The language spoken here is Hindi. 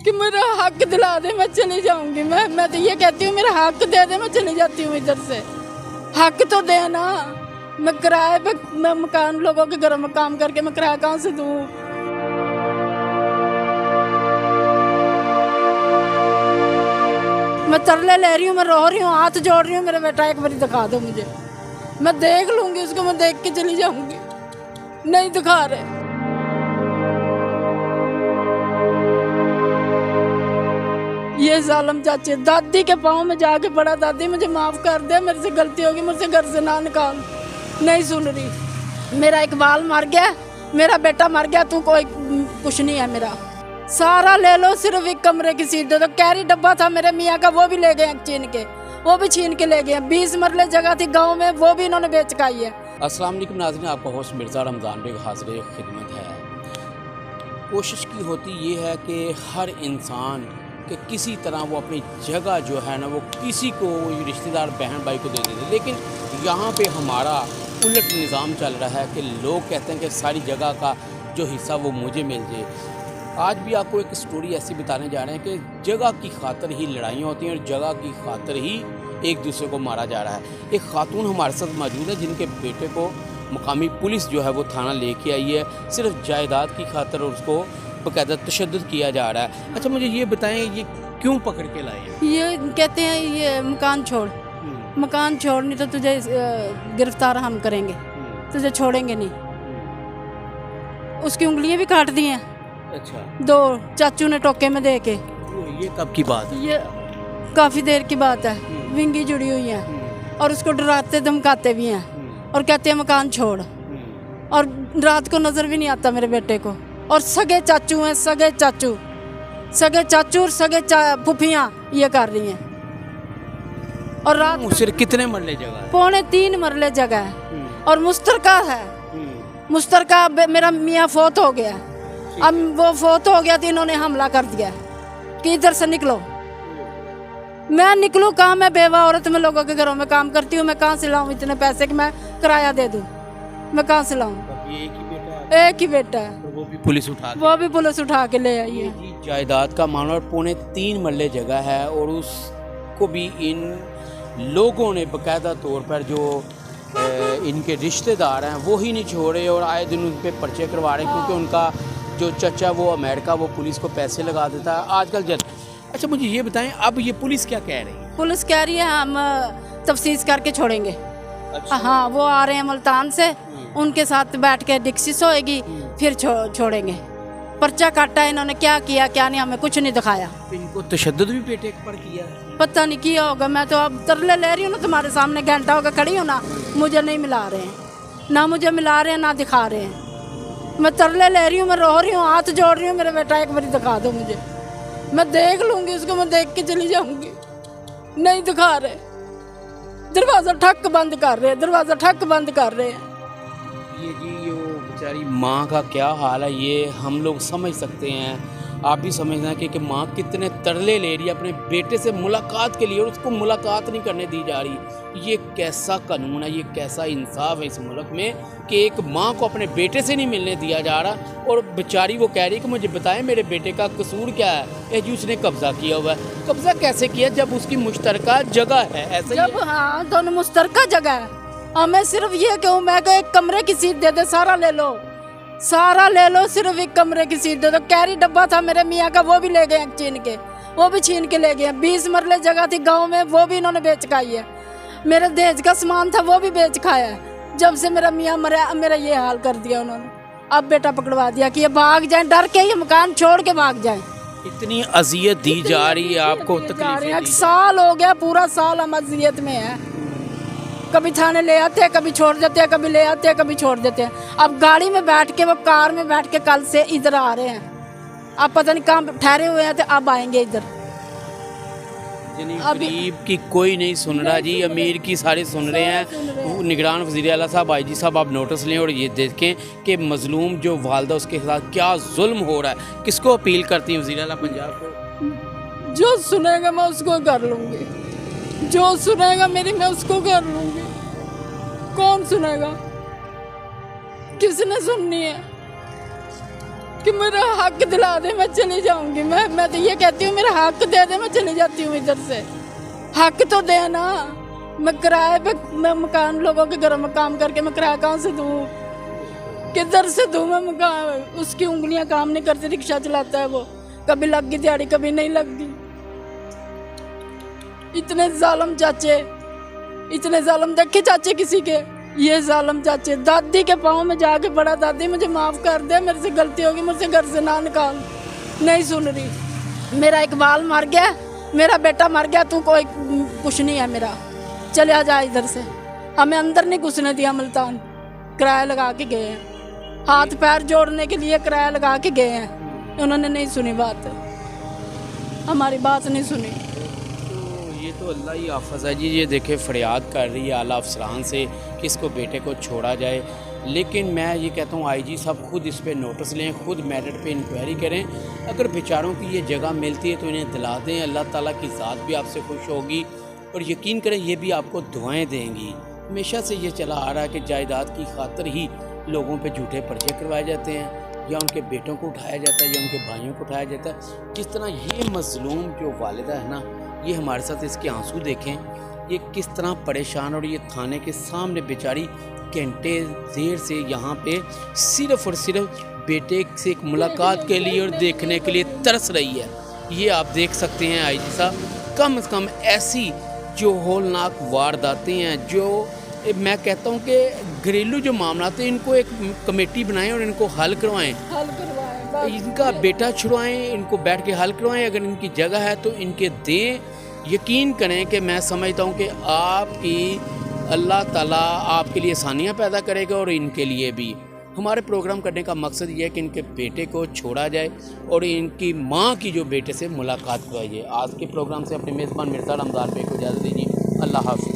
कि मेरा हक दिला दे, मैं चली जाऊंगी। मैं तो ये कहती हूँ मेरा हक दे दे, मैं चली जाती हूँ इधर से। हक तो देना। मैं किराए पे, मैं मकान लोगों के घरों में काम करके मैं किराया कहाँ से दूँ? मैं तरले ले रही हूँ, मैं रो रही हूँ, हाथ जोड़ रही हूँ, मेरा बेटा एक बारी दिखा दो मुझे। मैं देख लूंगी उसको, मैं देख के चली जाऊंगी। नहीं दिखा रहे। ये जालिम चाचे दादी के पाँव में जाके पड़ा, दादी मुझे माफ कर दे, मेरे से गलती होगी, मुझसे घर से ना निकाल। नहीं सुन रही। मेरा एक बाल मर गया, मेरा बेटा मर गया, तू कोई कुछ नहीं है मेरा। सारा ले लो, सिर्फ एक कमरे की सीट दे दो। कैरी डब्बा था मेरे मियाँ का, वो भी ले गए छीन के, वो भी छीन के ले गए। 20 मरले जगह थी गांव में, वो भी इन्होंने बेच खाई है। अस्सलाम वालेकुम नाज़रीन, आपका होस्ट मिर्ज़ा रमज़ान बेग हाज़िर खिदमत है। कोशिश की होती ये है कि हर इंसान कि किसी तरह वो अपनी जगह जो है ना वो किसी को, रिश्तेदार बहन भाई को दे देते, लेकिन यहाँ पे हमारा उलट निज़ाम चल रहा है कि लोग कहते हैं कि सारी जगह का जो हिस्सा वो मुझे मिल जाए। आज भी आपको एक स्टोरी ऐसी बताने जा रहे हैं कि जगह की खातिर ही लड़ाइयाँ होती हैं और जगह की खातिर ही एक दूसरे को मारा जा रहा है। एक खातून हमारे साथ मौजूद है जिनके बेटे को मकामी पुलिस जो है वो थाना लेके आई है, सिर्फ जायदाद की खातिर और उसको बाकायदा तशद्दुद किया जा रहा है। अच्छा मुझे ये बताएं, ये क्यों पकड़ के लाए हैं? ये कहते हैं ये मकान छोड़, मकान छोड़, नहीं तो तुझे गिरफ्तार हम करेंगे, तुझे छोड़ेंगे नहीं। उसकी उंगलियां भी काट दी हैं। अच्छा। 2 चाचू ने टोके में दे के। ये कब की बात है? ये काफ़ी देर की बात है। विंगी जुड़ी हुई है और उसको डराते धमकाते भी हैं और कहते हैं मकान छोड़। और रात को नज़र भी नहीं आता मेरे बेटे को। और सगे चाचू हैं, सगे चाचू और सगे फुफियाँ ये कर रही हैं। और रात सिर्फ कितने मरले जगह है? 3.25 मरले जगह है और मुश्तरका है। मुश्तरका मेरा मियाँ फोत हो गया, अब वो फोत हो गया तो इन्होंने हमला कर दिया कि इधर से निकलो। मैं निकलूँ कहाँ? मैं बेवा औरत में लोगों के घरों में काम करती हूँ, मैं कहाँ से लाऊं इतने पैसे कि मैं किराया दे दूँ? मैं कहाँ से लाऊं? एक ही बेटा है। वो भी पुलिस उठा के ले आई है। जायदाद का मामला और 3.25 मरले जगह है और उसको भी इन लोगों ने बाकायदा तौर पर जो इनके रिश्तेदार हैं वो ही नहीं छोड़े और आए दिन उन पर पर्चे करवा रहे हैं, क्योंकि उनका जो चचा वो अमेरिका, वो पुलिस को पैसे लगा देता है आजकल जब। अच्छा मुझे ये बताएं, अब ये पुलिस क्या कह रही है? पुलिस कह रही है हम तफ्तीश करके छोड़ेंगे। अच्छा। हाँ, वो आ रहे हैं मुल्तान से, उनके साथ बैठ के डिस्कस होएगी, फिर छोड़ेंगे। पर्चा काटा इन्होंने, क्या किया क्या नहीं हमें कुछ नहीं दिखाया। इनको तशद्दुद भी बेटे पर किया? पता नहीं किया होगा। मैं तो अब तरले ले रही हूँ ना, तुम्हारे सामने घंटा होगा खड़ी हूँ ना, मुझे नहीं मिला रहे हैं, ना मुझे मिला रहे हैं ना दिखा रहे हैं। मैं तरले ले रही हूँ, मैं रो रही हूँ, हाथ जोड़ रही हूँ, मेरा बेटा एक बारी दिखा दो मुझे। मैं देख लूंगी उसको, मैं देख के चली जाऊंगी। नहीं दिखा रहे। दरवाजा ठक बंद कर रहे हैं, दरवाजा ठक बंद कर रहे हैं। ये जी वो बेचारी माँ का क्या हाल है ये हम लोग समझ सकते हैं। आप भी समझना कि माँ कितने तरले ले रही है अपने बेटे से मुलाकात के लिए और उसको मुलाकात नहीं करने दी जा रही। ये कैसा कानून है, ये कैसा इंसाफ है इस मुल्क में कि एक माँ को अपने बेटे से नहीं मिलने दिया जा रहा और बेचारी वो कह रही कि मुझे बताएं मेरे बेटे का कसूर क्या है? ये जी उसने कब्जा किया हुआ है। कब्जा कैसे किया जब उसकी मुश्तरका जगह है? ऐसे जब हाँ दोनों मुश्तरका जगह है। हमें सिर्फ ये कहूँ, मैं को एक कमरे की सीट दे दे, सारा ले लो, सारा ले लो, सिर्फ एक कमरे की सीट दे दो। कैरी डब्बा था मेरे मियाँ का, वो भी ले गए छीन के, वो भी छीन के ले गए। 20 मरले जगह थी गांव में, वो भी इन्होंने बेच खाई है। मेरे दहेज का सामान था वो भी बेच खाया है। जब से मेरा मियाँ मरा मेरा ये हाल कर दिया उन्होंने। अब बेटा पकड़वा दिया कि ये भाग जाए, डर के ये मकान छोड़ के भाग जाए। इतनी अजियत दी जा रही है आपको, तकलीफ? 1 साल हो गया, पूरा साल हम अजियत में है। कभी थाने ले आते हैं, कभी छोड़ देते हैं, कभी ले आते हैं, कभी छोड़ देते हैं। अब गाड़ी में बैठ के, वो कार में बैठ के कल से इधर आ रहे हैं। अब पता नहीं कहाँ ठहरे हुए हैं, तो अब आएंगे इधर। गरीब की कोई नहीं सुन रहा जी, अमीर की सारे सुन रहे हैं। निगरान वज़ीर आला साहब, IG साहब, आप नोटिस लें और ये देखें कि मजलूम जो वालदा उसके साथ क्या जुल्म हो रहा है। किसको अपील करती हैं वज़ीर आला पंजाब को? जो सुनेगा मैं उसको कर लूँगी, जो सुनेगा मेरी मैं उसको कर लूँगी। कौन सुनेगा? किसने सुननी है? कि मेरा हक दिला दे, मैं चली जाऊंगी। मैं तो ये कहती हूँ मेरा हक दे दे, मैं चली जाती हूँ इधर से। हक तो दे ना। मैं किराए पे, मैं मकान लोगों के घरों में काम करके मैं किराया कहाँ से दूँ, किधर से दूँ मैं मकान। उसकी उंगलियां काम नहीं करती, रिक्शा चलाता है वो, कभी लग गई दिहाड़ी कभी नहीं लग गई। इतने जालम चाचे, इतने जालम देखे चाचे किसी के, ये जालम चाचे। दादी के पाँव में जाके पड़ा, दादी मुझे माफ़ कर दे, मेरे से गलती होगी, मुझसे घर से ना निकाल। नहीं सुन रही। मेरा एक बाल मर गया, मेरा बेटा मर गया, तू कोई कुछ नहीं है मेरा, चले आ जा इधर से। हमें अंदर नहीं घुसने दिया मुल्तान, किराया लगा के गए हैं। हाथ पैर जोड़ने के लिए किराया लगा के गए हैं, उन्होंने नहीं सुनी बात, हमारी बात नहीं सुनी। ये तो अल्लाह ही हाफ़िज़ है जी। ये देखे फरियाद कर रही है आला अफसरान से कि इसको बेटे को छोड़ा जाए, लेकिन मैं ये कहता हूँ आईजी साहब खुद इस पर नोटिस लें, खुद मैरिट पे इंक्वायरी करें। अगर बेचारों की ये जगह मिलती है तो इन्हें दिला दें, अल्लाह ताला की ज़ात भी आपसे खुश होगी और यकीन करें ये भी आपको दुआएं देंगी। हमेशा से ये चला आ रहा है कि जायदाद की खातिर ही लोगों पे झूठे पर्चे करवाए जाते हैं, या उनके बेटों को उठाया जाता है, या उनके भाइयों को उठाया जाता है। जिस तरह ये मज़लूम जो वालिदा है ना, ये हमारे साथ इसके आंसू देखें, ये किस तरह परेशान, और ये थाने के सामने बेचारी घंटे देर से यहाँ पे सिर्फ़ और सिर्फ बेटे से एक मुलाकात के लिए और देखने के लिए तरस रही है। ये आप देख सकते हैं आईजी साहब, कम से कम ऐसी जो होलनाक वारदातें हैं, जो मैं कहता हूँ कि घरेलू जो मामला थे, इनको एक कमेटी बनाएं और इनको हल करवाएं, इनका बेटा छुड़वाएं, इनको बैठ के हल करवाएं। अगर इनकी जगह है तो इनके दें। यकीन करें कि मैं समझता हूँ कि आपकी अल्लाह ताला आपके लिए आसानियाँ पैदा करेगा और इनके लिए भी। हमारे प्रोग्राम करने का मकसद ये है कि इनके बेटे को छोड़ा जाए और इनकी माँ की जो बेटे से मुलाकात करवाई जाए। आज के प्रोग्राम से अपने मेज़बान मिर्ज़ा रमज़ान भाई को इजाज़त दीजिए। अल्लाह हाफ़िज़।